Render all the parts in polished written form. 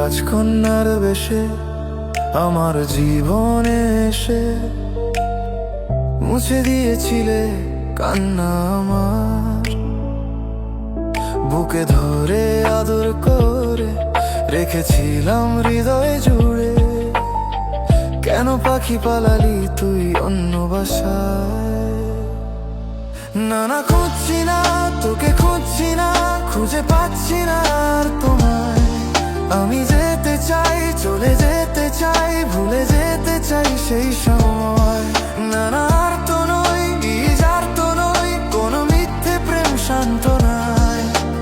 রাজকন্যার বেশে আমার জীবনে এসে মুছে দিয়েছিলে কান্না আমার। বুকে ধরে আদর করে রেখেছিলাম হৃদয় জুড়ে। কেন পাখি পালালি তুই অন্য বাসায়? না না, খুঁজছি না তোকে, খুঁজছি না, খুঁজে পাচ্ছি না আর তোমায়। আমি যেতে চাই, চলে যেতে চাই, ভুলে যেতে চাই সেই সময়। না না, আর তো নই, আর তো নই, কোনো মিথ্যে প্রেম শান্ত নাই।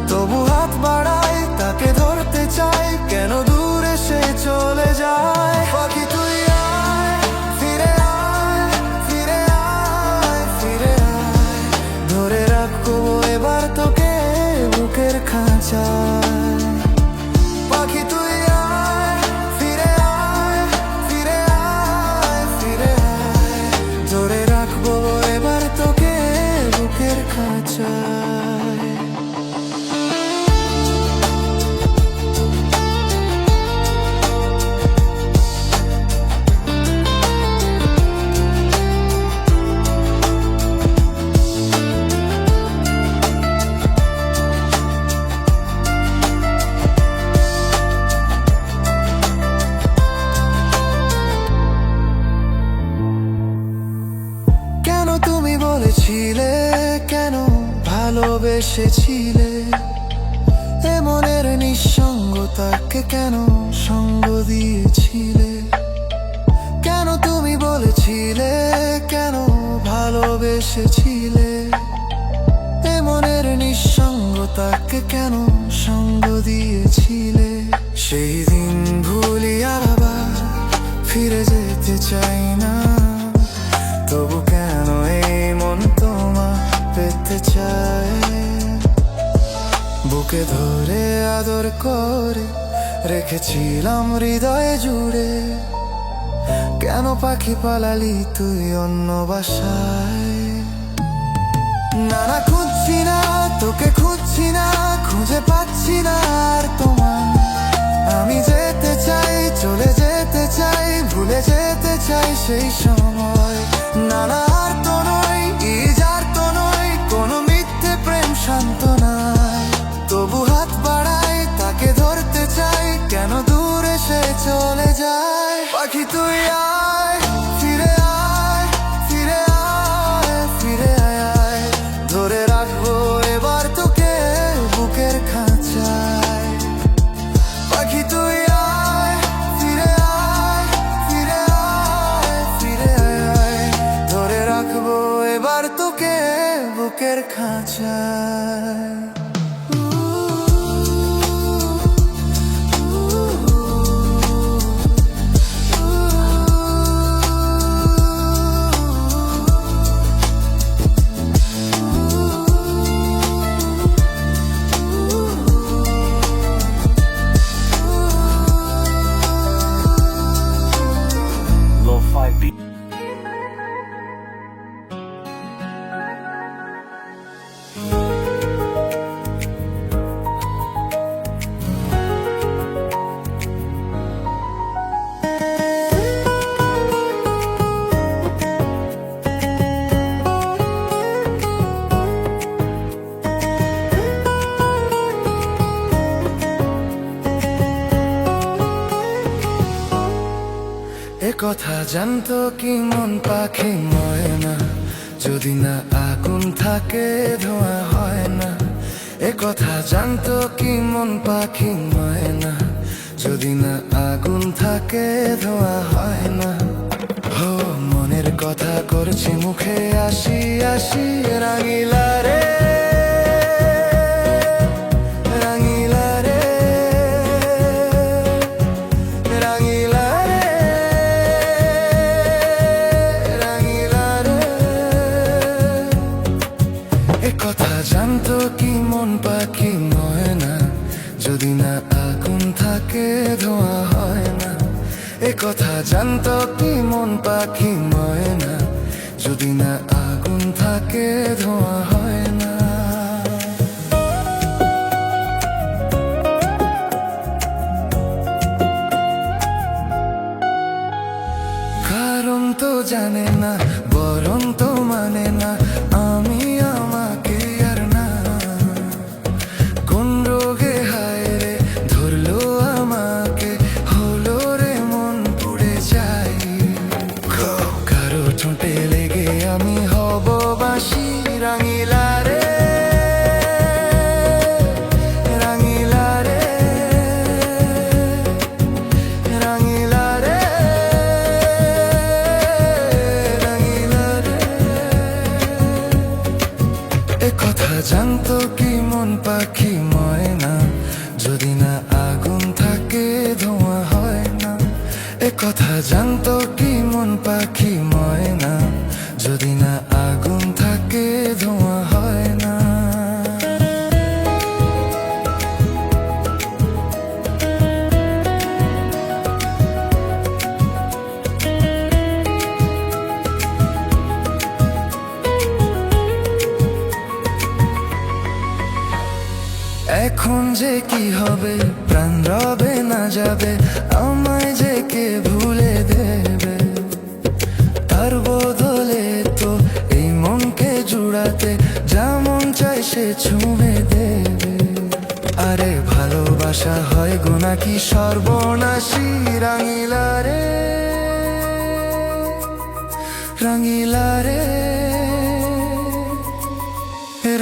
তবু হাত বাড়াই, তাকে ধরতে চাই, কেন দূরে সে চলে যায়। পাখি তুই আয়, ফিরে আয়, ফিরে আয়, ফিরে আয়। ধরে রাখবো এবার তোকে বুকের খাঁচায়। পাখি তুই আয়, ফিরে আয়, ফিরে আয়, ফিরে আয়। ধরে রাখবো এবার তোকে বুকের খাঁচায়। বলেছিলে কেন ভালোবেসেছিলে, এ মনের নিঃসঙ্গতাকে কেন সঙ্গ দিয়েছিলে? কেন তুমি বলেছিলে কেন ভালোবেসেছিলে, এ মনের নিঃসঙ্গতাকে কেন সঙ্গ দিয়েছিলে? সেই দিন ভুলি আবার ফিরে যেতে চাই না, তবু কেন এই মন তোমায় পেতে চায়? বুকে ধরে আদর করে রেখেছিলাম হৃদয়ে জুড়ে। কেন পাখি পালালি তুই অন্য বাসায়? না না, খুঁজছি না তোকে, খুঁজছি না, খুঁজে পাচ্ছি না আর তোমায়। আমি যেতে চাই, চলে যেতে চাই, ভুলে যেতে চাই সেই সময়। না না, আর তো নই, আর তো নই, কোনো মিথ্যে প্রেম শান্ত নাই। তবু হাত বাড়াই, তাকে ধরতে চাই, কেন দূরে সে চলে যায়? পাখি তুই আয়, ফিরে আয়, ফিরে আয়, ফিরে আয়। ধরে রাখবো এবার তোকে বুকের খাঁচায়। পাখি তুই আয়, ফিরে আয়, ফিরে আয়, ফিরে আয়। ধরে রাখবো এবার তোকে বুকের খাঁচায়। এ কথা জানতো কি মন পাখি ময়না, যদি না আগুন থাকে ধোঁয়া হয় না। এ কথা জানতো কি মন পাখি ময়না, যদি না আগুন থাকে ধোঁয়া হয় না। হো মনের কথা করছি মুখে, আসি আসি রাঙিলা রে, রাঙিলা রে, রাঙিলা রে, রাঙিলা রে। এ কথা জানতো কি মন পাখি ময়না, যদি না আগুন থাকে ধোঁয়া হয় না। এ কথা জানতো কি মন পাখি ময়না, যদি না আগুন থাকে ধোঁয়া হয় না। বরং তো মানে না আমি আমাকে আর না। কোন রোগে হায় রে ধরলো আমাকে, হলো রে মন পুড়ে যাই। কারো ঠোঁটে লেগে আমি হব বাঁশি, রাঙিলা রে রাঙিলা রে রাঙিলা রে রাঙিলা রে। এ কথা জানতো কি মন পাখি ময়না, যদি না আগুন থাকে ধোঁয়া হয় না। এ কথা জানতো কি মন পাখি ময়না, যদি না আগুন থাকে ধোঁয়া হয় না। এখন যে কি হবে, প্রাণ রবে না যাবে, আমায় যে কে ভুলে দেবে। তার বদলে তো এই মনকে জুড়াতে যেমন চাই সে ছুঁয়ে দেবে। আরে ভালোবাসা হয় গো নাকি সর্বনাশী, রাঙিলা রে রাঙিলা রে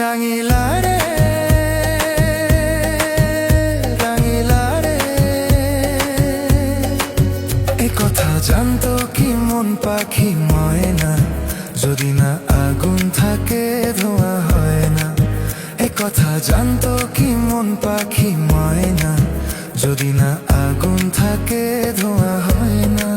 রাঙিলা রে রাঙিলা রে। এ কথা জানতো কি মন পাখি ময়না, যদি না আগুন থাকে ধোঁয়া হয় না। এ কথা জানতো কি মন পাখি ময়না, যদি না আগুন থাকে ধোঁয়া হয় না।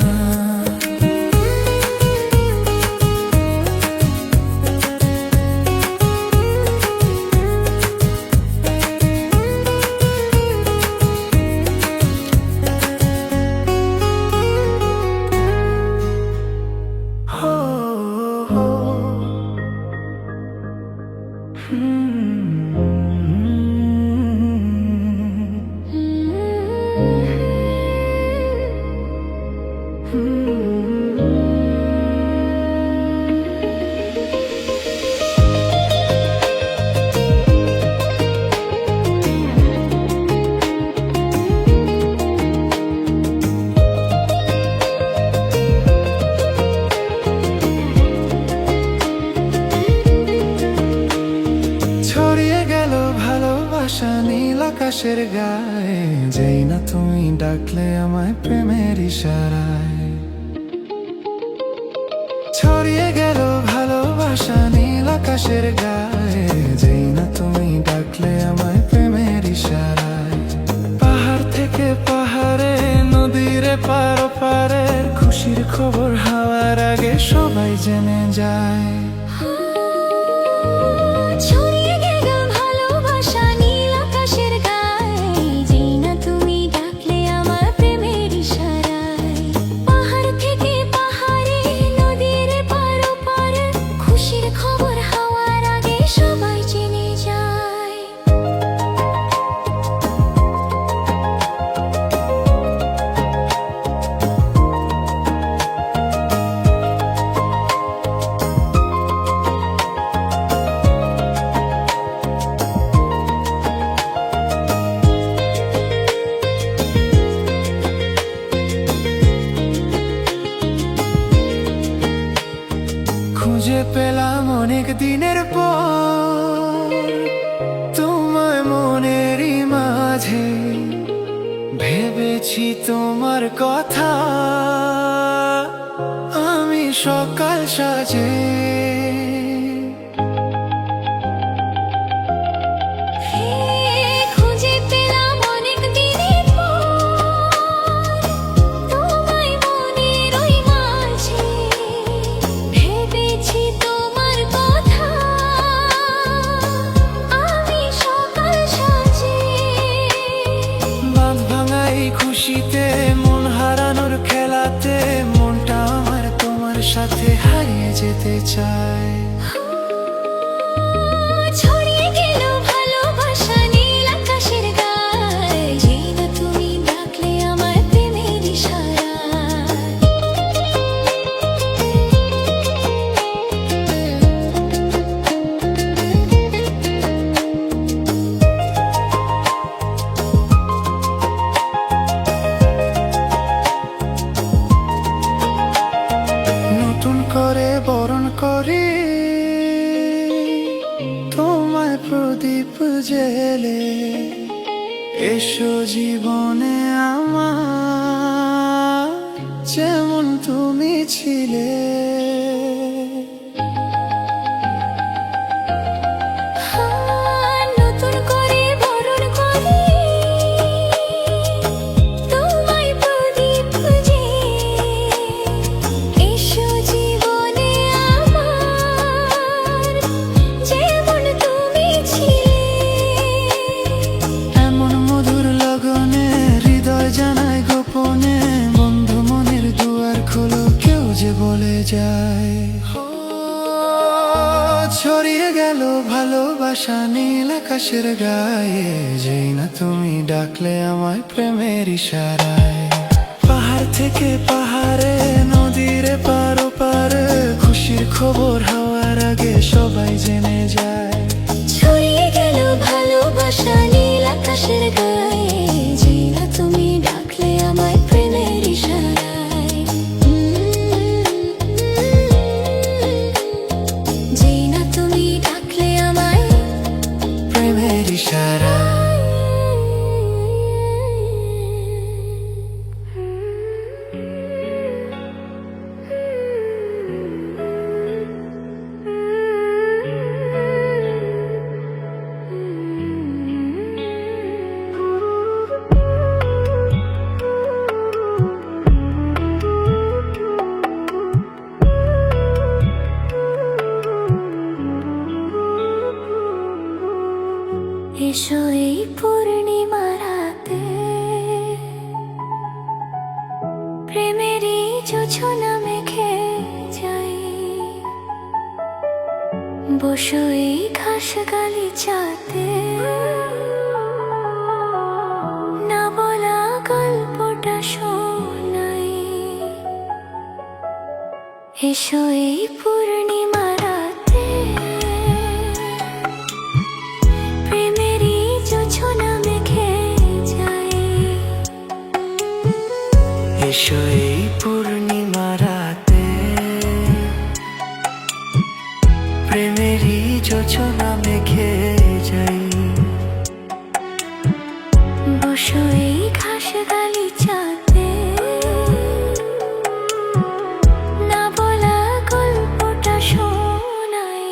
ছড়িয়ে গেল ভালোবাসা নীল আকাশের গায়ে, যেই না তুমি ডাকলে আমায় প্রেমের ইশারায়। ছড়িয়ে গেল ভালোবাসা নীল আকাশের গায়ে, যেই না তুমি ডাকলে আমায় প্রেমের ইশারায়। পাহাড় থেকে পাহাড়ে, নদীর পার পারে, খুশির খবর হওয়ার আগে সবাই জেনে যায়। খুঁজে পেলাম অনেক দিনের পর তোমায় মনেরই মাঝে, ভেবেছি তোমার কথা আমি সকাল সাজে। খুশিতে মন হারানোর খেলাতে, মনটা আমার তোমার সাথে হারিয়ে যেতে চায়। ছড়িয়ে গেল ভালোবাসা নীল আকাশের গায়ে, যেই না তুমি ডাকলে আমার প্রেমের ইশারায়। করি তোমায় প্রদীপ জেলে। এসো জীবনে আমার যেমন তুমি ছিলে। বলে যায় ছড়িয়ে গেল ভালোবাসা নীল আকাশের গায়ে। যেই না তুমি ডাকলে আমায় প্রেমের ইশারায়। পাহাড় থেকে পাহাড়ে নদীর পার ওপারে খুশির খবর হওয়ার আগে সবাই জেনে যায়। ছড়িয়ে গেল ভালোবাসা নীল আকাশের গায়ে। যেই না তুমি ডাকলে আমায় প্রেমের ইশারায়। এসো এই পূর্ণিমা রাতে প্রেমেরই জোছনা মেখে যাই। বসো এই ঘাস গালিচাতে না বলা গল্পটা শোনাই। এসো এই পূর্ণিমা রাতে এসো এই পূর্ণিমা রাতে প্রেমেরই যোজনা মেখে যাই। বসো এই ঘাস গালিচাতে না বলা গল্পটা শোনাই।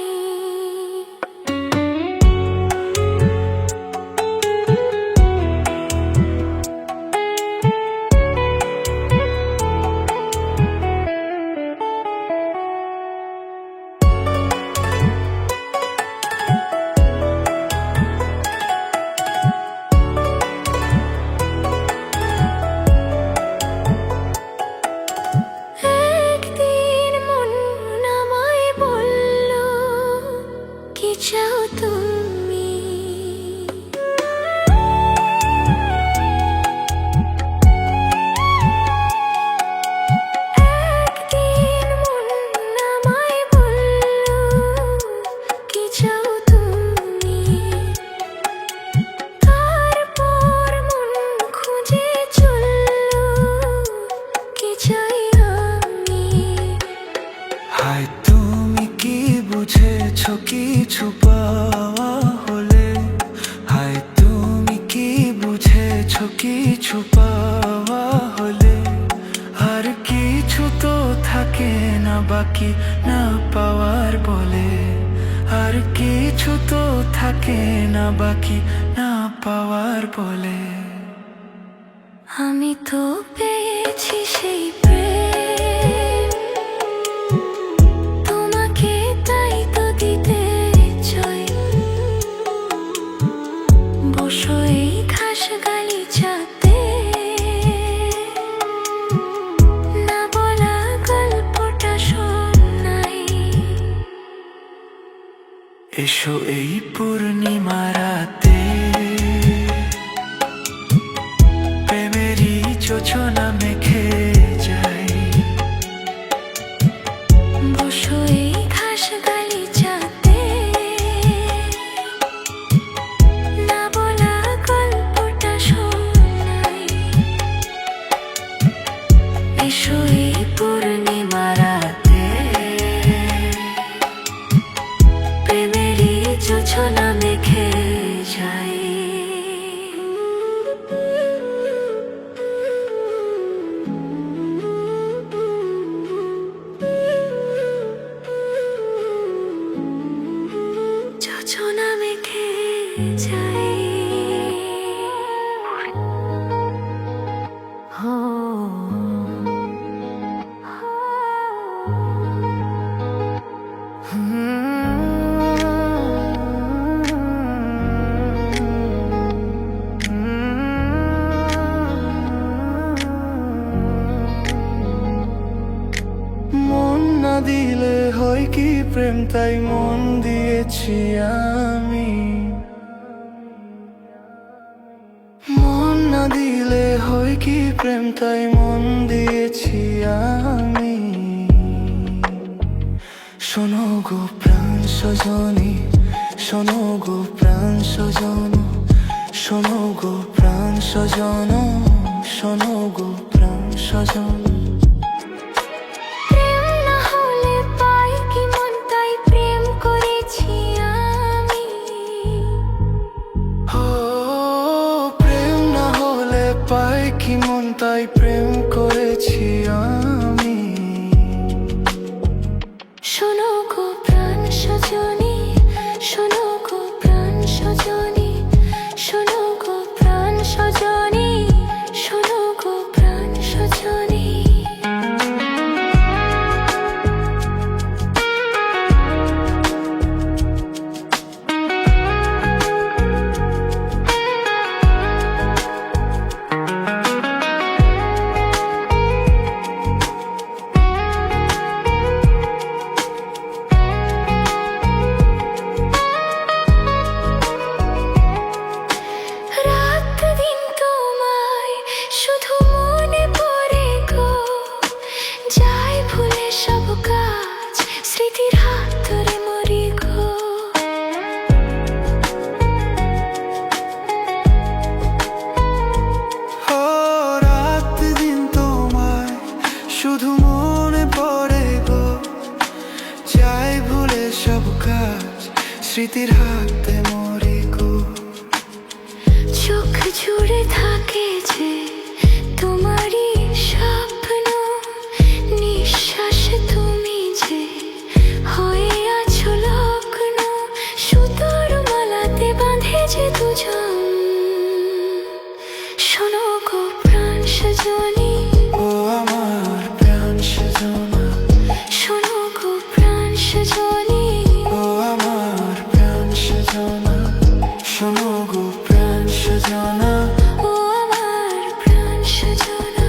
চাও তুমি একদিন মন আমায় বলল কি চাও তুমি। তারপর মন খুঁজে চলল কি চাই আমি। হায় তুমি কি বুঝেছো কিছু পাওয়া হলে। হায় তুমি কি বুঝেছো কিছু পাওয়া হলে। আর কিছু তো থাকে না বাকি না পাওয়ার বলে। আর কিছু তো থাকে না বাকি না পাওয়ার বলে। আমি তো পেয়েছি সেই প্রেম তোমাকে তাই তো দিতে চাই। বসো এই ঘাস গালিচাতে না বলা গল্পটা শোনাই। এসো এই পূর্ণিমা রাতে প্রেমেরই যোজনা মেখে যাই। বসো এই ঘাস গালিচাতে না বলা গল্পটা শোনাই। এসো এই পূর্ণিমা রাতে যাই। মন না দিলে হয় কি প্রেম, তাই মন দিয়েছি আমি। মন না দিলে হয় কি প্রেম, তাই মন দিয়েছি আমি। শোনো গো প্রাণ সজনী, শোনো গো প্রাণ সজন, শোনো গো প্রাণ সজন, শোনো গো প্রাণ সজন। প্রেম না হলে পাই কি মন, তাই প্রেম করেছি আমি। ও প্রেম না হলে পাই কি মন, তাই প্রেম করেছি আমি। শোনো গো প্রাণ সজনী, শোনো গো প্রাণ সজনী, শোনো গো প্রাণ সজনী, শোনো গো প্রাণ সজনী। রাত দিন তোমায় শুধু মনে পড়ে গো, যাই ভুলে সব কাজ, স্মৃতির হাত ধরে মরি গো। ও রাত দিন তোমায় শুধু মনে পড়ে গো, যাই ভুলে সব কাজ, স্মৃতির হাতে মরি গো। চোখ জুড়ে থাকে যে তোমারই স্বপ্ন, নিঃশ্বাসে তুমি যে হয়ে আছো লগ্ন, সুতোর মালাতে বাঁধে যে দুজন। শোনো গো প্রাণ সজনী, ও আমার প্রাণ সজনা, শোনো গো প্রাণ সজনী, ও আমার প্রাণ সজনা, শোনো গো প্রাণ সজনা। ও আমার প্রাণ সজনা।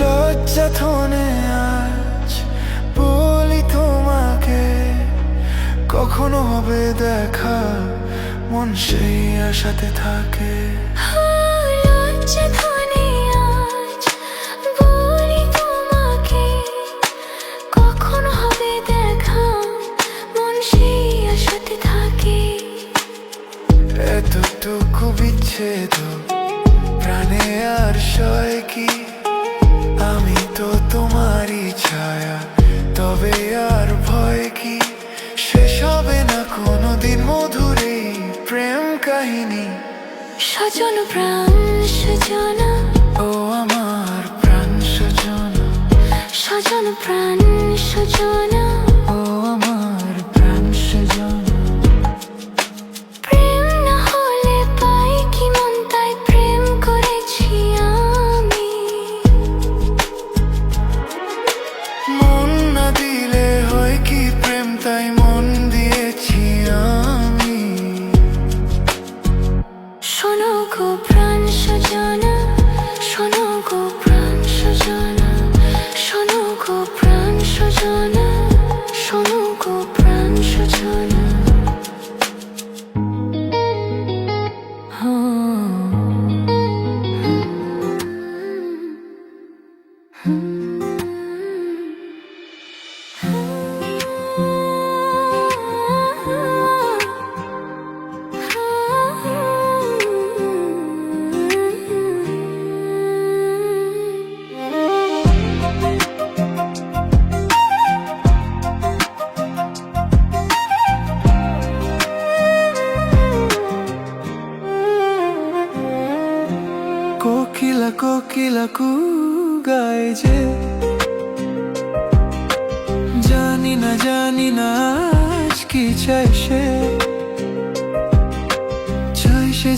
লজ্জা থনে আজ বলি তোমাকে, কখনো হবে দেখা, মন সেই আশাতে থাকে। লজ্জা ধনে আজ বলি তোমাকে, কখন হবে দেখা, মন সেই আশাতে থাকে। এতটুকু বিচ্ছেদ প্রাণে আর সয় কি, আমি তো তোমারই ছায়া, তবে আর ভয় কি, শেষ হবে না কোনোদিন মধুর এই প্রেম কাহিনী। সজন প্রাণ সজনা, ও আমার প্রাণ সজনা, সজন প্রাণ সজনা। ও আমার প্রাণ সজনা। প্রেম না হলে পাই কি মন, তাই প্রেম করেছি আমি। মন না দিলে হয় কি প্রেম, তাই মন দিয়েছি আমি। শোনো গো প্রাণ সজনা, শোনো গো প্রাণ সজনা, শোনো গো প্রাণ সজনা, শোনো গো প্রাণ সজনা। কোকিলা কোকিলা কু গায় যে, জানি না আজ কি চাই সে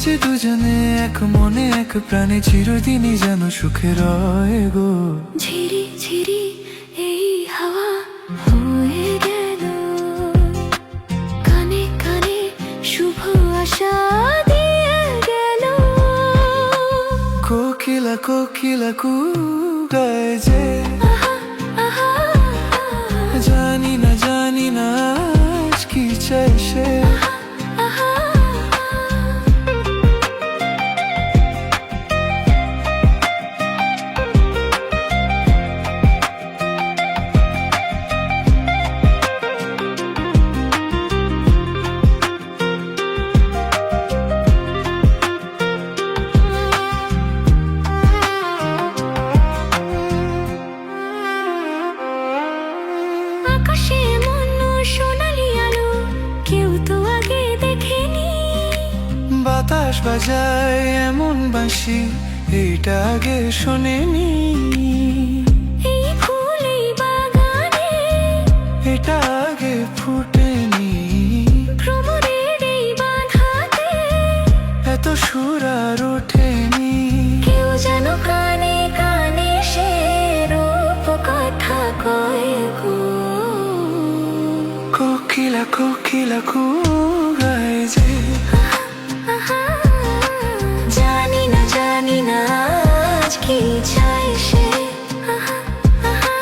যে দুজনে এক মনে এক প্রাণে চিরদিনই যেন সুখে রয় গো। ঝিরি ঝিরি এই হাওয়া হয়ে গেল, কানে কানে শুভ আশা দিয়ে গেল। কোকিলা কোকিলা কু গায় যে, আহা আহা জানি না আজ কি চাই সে আহা। আকাশে এমন সোনালি আলো কেউ তো আগে দেখেনি। বাতাস বাজায় এমন বাঁশি এইটা আগে শোনেনি। এই ফুল এই বাগানে এটা আগে ফুটেনি। ভ্রমরের এই বাঁধাতে এত সুর আর ওঠেনি। কেউ যেন কানে কানে সে রূপ কথা কয় গো। কোকিলা কোকিলা কু গায় যে, আহা, জানি না আজ কি চাই সে আহা, আহা।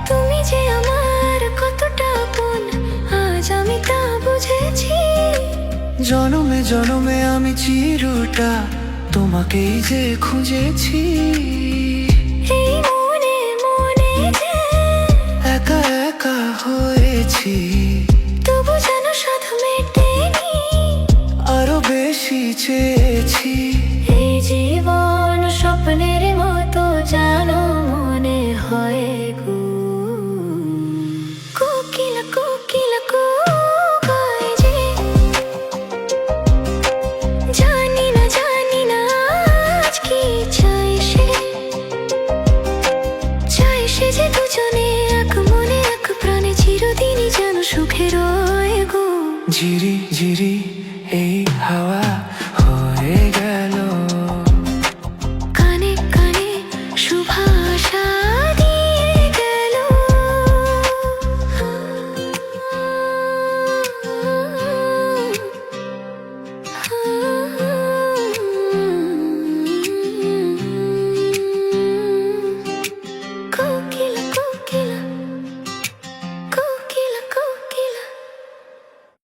তুমি যে আমার কতটা আপন আজ আমি তা বুঝেছি। জনমে জনমে আমি চিরটা তোমাকেই যে খুঁজেছি। এই মনে মনে যে একা একা হয়েছি, তবু যেন সাধ মেটেনি। আরো বেশি চেয়েছি। এই জীবন স্বপ্নের মতো যেন মনে হয় গো। কোকিলা কোকিলা কু গায় যে, জানি না আজ কি চাই সে যে দুজনে এক মনে এক প্রাণে চিরদিনই যেন সুখে রয় গো। ঝিরি ঝিরি